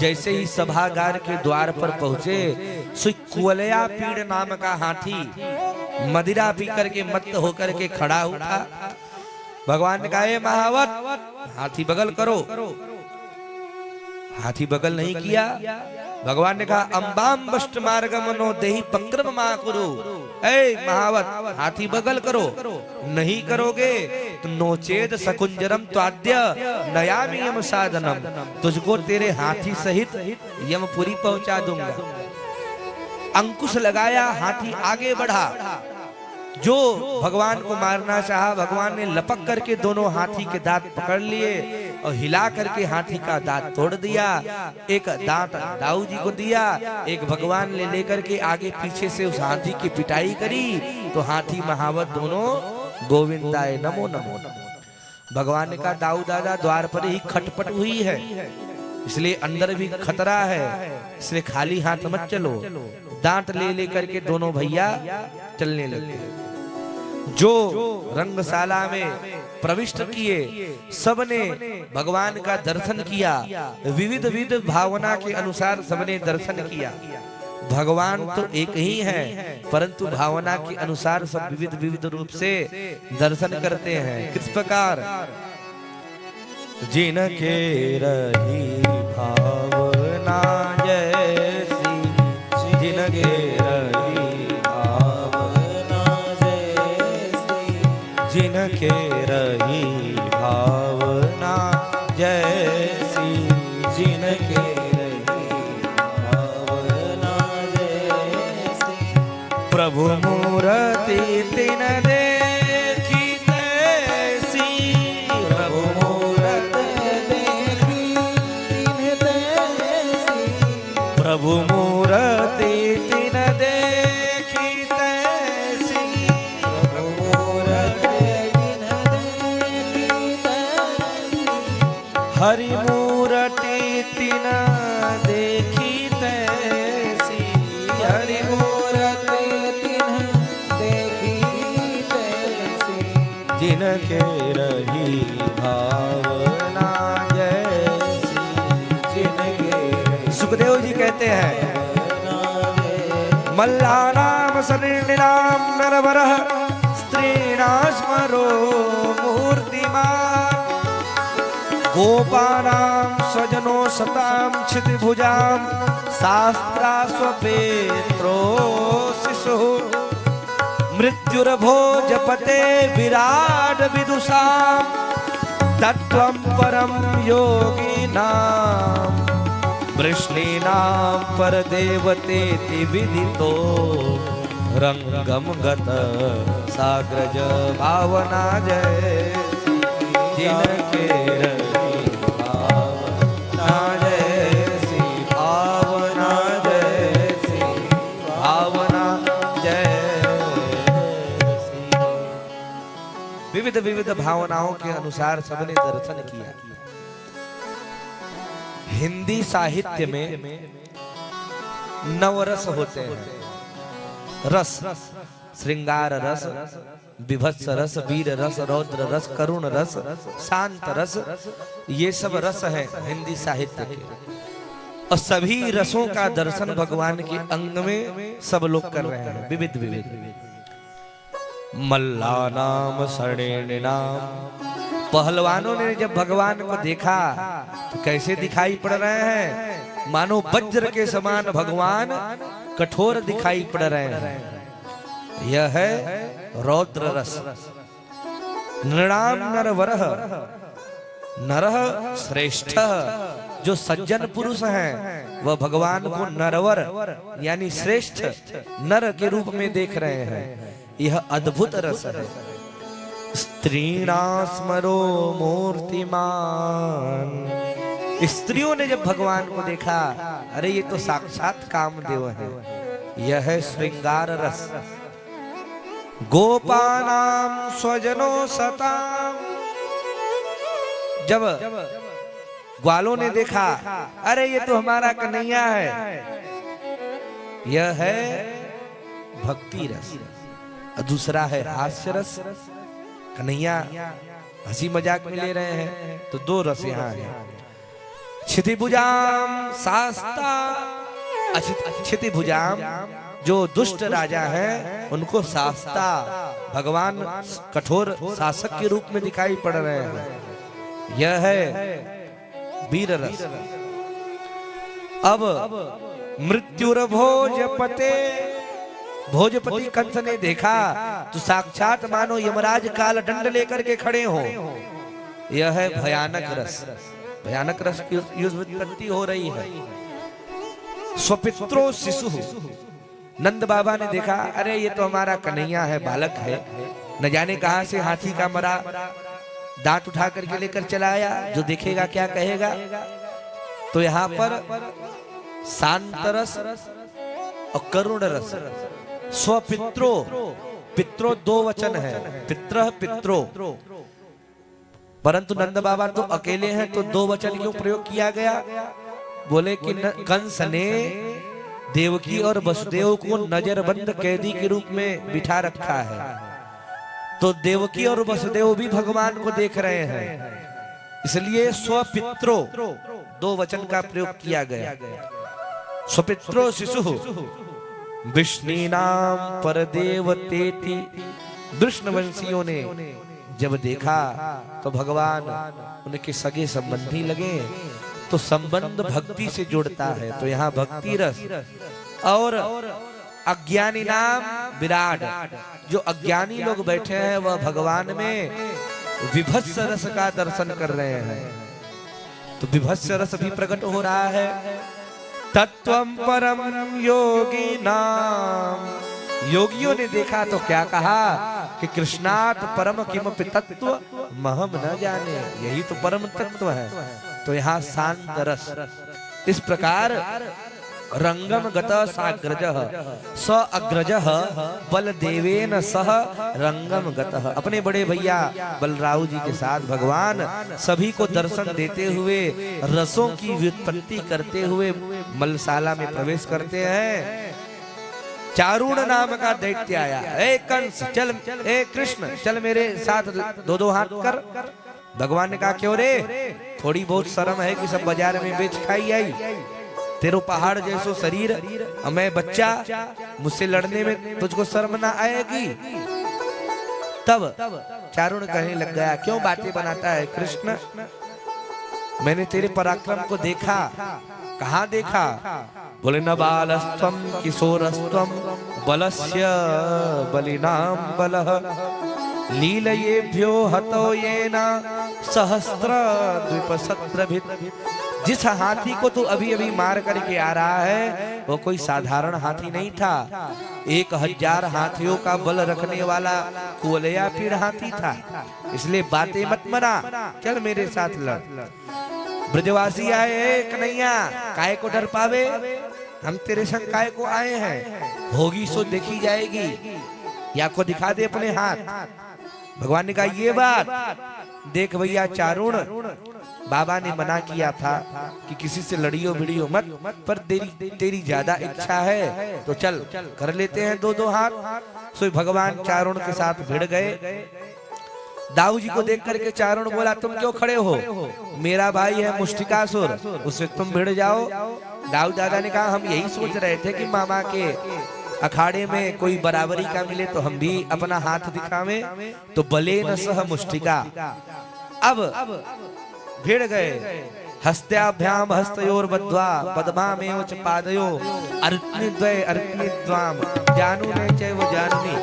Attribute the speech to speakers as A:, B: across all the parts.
A: जैसे ही सभागार के द्वार पर पहुंचे, श्री कुवलया पीड़ नाम का हाथी मदिरा पी करके मत्त होकर के खड़ा उठा। भगवान ने कहा, ए महावत, हाथी बगल करो। हाथी बगल नहीं किया। भगवान ने कहा, अंबाम बष्ट मार्गमनो देहि पक्रम मा करो। ए महावत, हाथी बगल करो। नहीं करोगे तो नोचेद सकुंजरम त्वाद्य नयामि यम साधनम, तुझको तेरे हाथी सहित यमपुरी पहुंचा दूंगा। अंकुश लगाया, हाथी आगे बढ़ा। जो भगवान को मारना चाहा, भगवान ने लपक करके दोनों हाथी के दांत पकड़ लिए और हिला करके हाथी का दांत तोड़ दिया। एक दांत दाऊ जी को दिया, एक भगवान ले लेकर के आगे पीछे से उस हाथी की पिटाई करी तो हाथी महावत दोनों गोविंदाय नमो नमो नमो। भगवान ने कहा, दाऊ दादा, द्वार पर ही खटपट हुई है, इसलिए अंदर भी खतरा है, इसलिए खाली हाथ मत चलो। दांत ले लेकर के दोनों भैया चलने लगे। जो रंगशाला में प्रविष्ट किए, सबने भगवान का दर्शन किया। विविध विविध भावना के अनुसार सबने दर्शन किया। भगवान तो एक ही है, परंतु भावना के अनुसार सब विविध विविध रूप से दर्शन करते हैं। किस प्रकार? जिनके रही भावना जैसी, जिनके रही भावना जैसी, जिनके रही भावना जैसी, जिनके रही भावना जैसी, प्रभु मूर्ति तिन देखी तैसी, प्रभु प्रभु मूर्ति तिन देखी तैसी, प्रभु मूर्ति तिन देखी तैसी, हरि मूर्ति तिन देखी तैसी, हरि मूर्ति तिन देखी तैसी, जिनके रही भावना जैसी, जिनके। सुखदेव जी कहते हैं, मल्लानाम सनिर्निनाम नरवरः स्त्रीणां स्मरो मूर्तिमान्, गोपानां स्वजनो सतां क्षितिभुजां शास्त्रास्वपेत्रो शिशुः, मृत्युर्भोजपते विराड विदुषां, तत्त्वं परं योगिनां, वृष्णीनां परदेवतेति विदितो, रंगम गत साग्रज भावना जैसी, जिनके रही भावना जैसी, भावना जैसी, भावना जैसी। विविध विविध भावनाओं के अनुसार सबने दर्शन किया। हिंदी साहित्य में नवरस होते हैं। रस, श्रृंगार रस, विभत्स रस, वीर रस, रौद्र रस, करुण रस, शांत रस, ये सब रस हैं हिंदी साहित्य के। और सभी रसों का दर्शन भगवान के अंग में सब लोग कर रहे हैं, विविध विविध। मल्लानाम सरणिनाम, पहलवानों ने जब भगवान को देखा तो कैसे दिखाई पड़ रहे हैं? मानो वज्र के समान भगवान कठोर दिखाई पड़ रहे हैं। यह है रौद्र रस। नृणाम नरवरः, नरः श्रेष्ठ, जो सज्जन पुरुष हैं वह भगवान को नरवर यानी श्रेष्ठ नर के रूप में देख रहे हैं। यह अद्भुत रस है। स्त्रीणां स्मरो मूर्तिमान, स्त्रियों ने जब भगवान को देखा, अरे ये तो साक्षात कामदेव है। यह है श्रृंगार रस। गोपानां स्वजनो सतां, जब ग्वालों ने देखा, अरे ये तो हमारा कन्हैया है। यह है भक्ति रस। दूसरा है हास्य रस। कन्हैया हंसी मजाक में ले रहे हैं तो दो रस यहाँ है। क्षितिभुजाम शास्ता, क्षितिभुजाम जो दुष्ट राजा हैं उनको शास्ता भगवान कठोर शासक के रूप में दिखाई पड़ रहे हैं। यह है वीर रस। अब मृत्युर्भोजपते, भोजपति कंस ने देखा तो साक्षात मानो यमराज काल दंड लेकर के खड़े हो। यह है भयानक रस। भयानक रस की उत्पत्ति हो रही है। स्वपित्रो शिशु, नंद बाबा ने देखा अरे ये तो हमारा कन्हैया है, बालक है, न जाने कहां से हाथी का मरा दांत उठा करके लेकर चला आया, जो देखेगा क्या कहेगा। तो यहाँ पर शांत रस और करुण रस। स्वपित्रो, पित्रो दो वचन है, पित्र पित्रो, परंतु नंद बाबा तो अकेले हैं तो दो वचन क्यों प्रयोग किया गया? बोले कि कंस ने देवकी और वसुदेव को नजरबंद कैदी के रूप में बिठा रखा है, तो देवकी और वसुदेव भी भगवान को देख रहे हैं, इसलिए स्वपित्रो दो वचन का प्रयोग किया गया। स्वपित्रो शिशु विष्णुनाम परदेवतेति। विष्णुवंशियों ने जब देखा तो भगवान उनके सगे संबंधी लगे, तो संबंध भक्ति से जुड़ता है, तो यहाँ भक्ति रस। और अज्ञानी नाम विराट, जो अज्ञानी लोग बैठे हैं वह भगवान में विभत्स रस का दर्शन कर रहे हैं, तो विभत्स रस भी प्रकट हो रहा है। तत्वम परम योगी नाम, योगियों ने देखा तो क्या कहा कि कृष्णात परम किमपि तत्व महम न जाने, यही तो परम तत्व है। तो यहाँ शांत रस। इस प्रकार रंगम गत साग्रजः स अग्रजः बलदेवेन सह रंगम गतः। अपने बड़े भैया बलराव जी के साथ भगवान सभी को दर्शन देते हुए रसों की व्युत्पत्ति करते हुए मलशाला में प्रवेश करते हैं। चारुण नाम का दैत्य आया, ए कंस चल, ए कृष्ण चल मेरे साथ दो दो हाथ कर। भगवान ने कहा क्यों रे, थोड़ी बहुत शर्म है कि सब बाजार में बेच खाई आई, तेरो पहाड़ जैसो शरीर, मैं बच्चा, मुझसे लड़ने में तुझको शर्म ना आएगी। तब चारुण कहने लग गया क्यों बातें बनाता है कृष्ण, मैंने तेरे पराक्रम को देखा। कहाँ देखा? बोले न बालस्त्वम किशोरस्त्वम बलस्य बलिनाम बलः लीलयेभ्यो हतो येना सहस्त्र द्विपसत्रभित्। जिस हाथी को तू अभी अभी मार करके आ रहा है वो कोई साधारण हाथी नहीं था, 1000 हाथियों का बल रखने वाला कुवलया पीड़ हाथी था। इसलिए बातें मत मना, चल मेरे साथ लड़। ब्रजवासी आए, कन्हैया काय को डर पावे, हम तेरे संग काय को आए हैं, होगी सो देखी जाएगी, या को दिखा दे अपने हाथ। भगवान ने कहा ये बात देख भैया चारुण, बाबा ने मना किया था कि किसी से लड़ियो भिड़ियो मत, पर तेरी ज्यादा इच्छा है तो चल कर लेते हैं दो दो हाथ। सो भगवान चारुण के साथ भिड़ गए। दाऊ जी को देख करके चारुण बोला तुम क्यों खड़े हो, मेरा भाई है मुष्टिकासुर, उससे तुम भिड़ जाओ। दाऊ दादा ने कहा हम यही सोच रहे थे कि मामा के अखाड़े में कोई बराबरी का मिले तो हम भी अपना हाथ दिखावें, तो बले न सह मुष्टिका। अब भिड़ गए। हस्त्याभ्याम हस्तयोर बद्ध्वा पद्मामेव च पादयो अर्त्निद्वय अर्त्निद्वाम जानुने चैव जानुनी।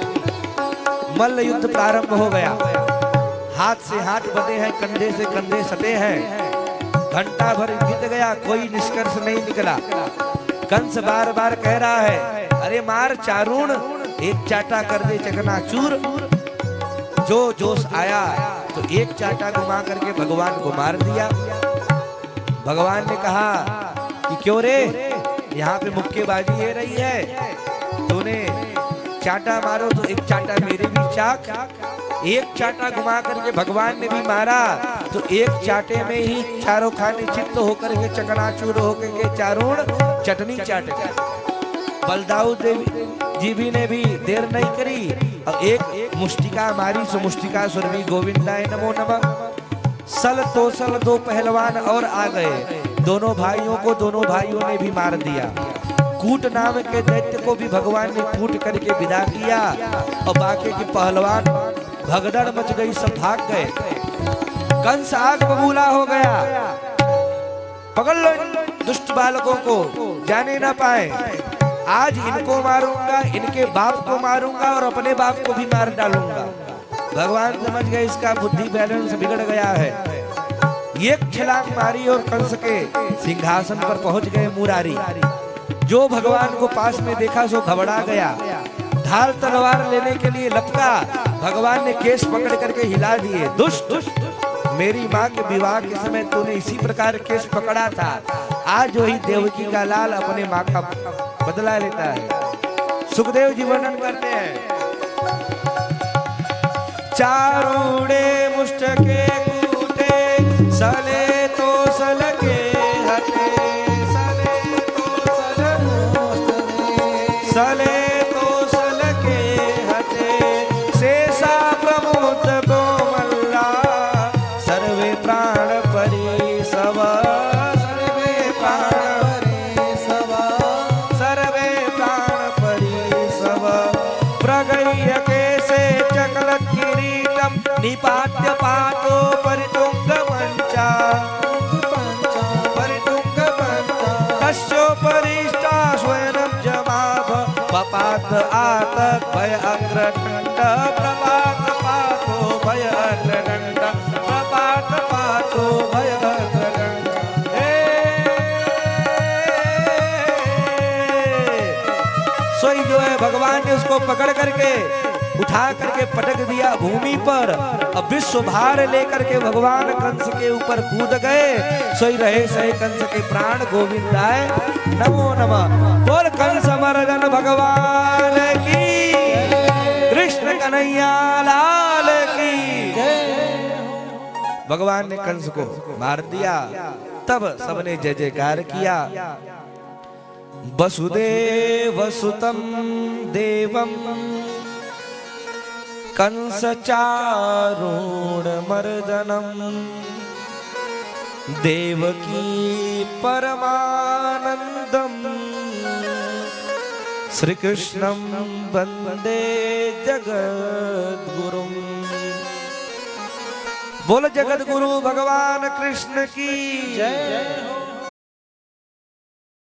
A: मल्ल युद्ध प्रारंभ हो गया, हाथ से हाथ बंधे हैं, कंधे से कंधे सटे हैं। घंटा भर बीत गया, कोई निष्कर्ष नहीं निकला। कंस बार बार कह रहा है अरे मार चारुण, एक चाटा कर दे चकनाचूर। जो जोश आया तो एक चाटा घुमा करके भगवान को मार दिया। भगवान ने कहा कि क्यों रे, यहाँ पे मुक्केबाजी हो रही है, तूने चाटा मारो तो एक चाटा मेरे भी चाक। एक चाटा घुमा करके भगवान ने भी मारा तो एक चाटे में ही चारों खाने चित्त होकर के चकनाचूर होकर के चारुण चटनी चाट गया। बलदाऊ देवी जी भी ने भी देर नहीं करी और एक मुष्टिका मारी, सो मुष्टिका सुरभि गोविंदाय नमो नमः। सल तो सल दो पहलवान और आ गए। दोनों भाइयों ने भी मार दिया। कूट नाम के दैत्य को भी भगवान ने कूट करके विदा किया और बाकी के पहलवान भगदड़ मच गई, सब भाग गए। कंस आग बबूला हो गया, पकड़ लो इन दुष्ट बालकों को, जाने ना पाए। आज इनको मारूंगा, इनके बाप को मारूंगा और अपने बाप को भी मार डालूंगा। भगवान समझ गए इसका बुद्धि बैलेंस बिगड़ गया है। एक छलांग मारी और कंस के सिंहासन पर पहुंच गए मुरारी। जो भगवान को पास में देखा सो घबरा गया, ढाल तलवार लेने के लिए लपका। भगवान ने केस पकड़ करके हिला दिए। दुष्ट, मेरी माँ के विवाह के समय तूने इसी प्रकार केस पकड़ा था। आज वही देवकी का लाल अपने माँ का बदला लेता है। सुखदेव जी वर्णन करते हैं, चारूड़े मुष्ट के कूटे, सले तो सल के हटे, सले तो सल के हटे, शेषा प्रमुख कोमल्ला, सर्वे प्राण परी सब, सर्वे प्राण परी सब, प्रगह्य केसे चकलत किरीटम, निपात्य पातो परितुंग मंचा, कस्योपरिष्टा स्वयं जमाभ, पपात आतक भय अग्रदंड, प्रपात पातो भय अग्रदंड, प्रपात पातो भय अग्रदंड। सोई जो है भगवान ने उसको पकड़ करके उठा करके पटक दिया भूमि पर। अब विश्व भार लेकर के भगवान कंस के ऊपर कूद गए। सोई रहे सही कंस के प्राण गोविंदाय नमो नमः। बोल कंस मर्दन भगवान की, कृष्ण कन्हैया लाल की। भगवान ने कंस को मार दिया। तब सबने जय जयकार किया। वसुदेव सुतं देवं कंस चारूण मर्दनम, देवकी परमानंदम, श्री कृष्णं वंदे जगद्गुरुम। बोल जगद्गुरु भगवान कृष्ण की जय।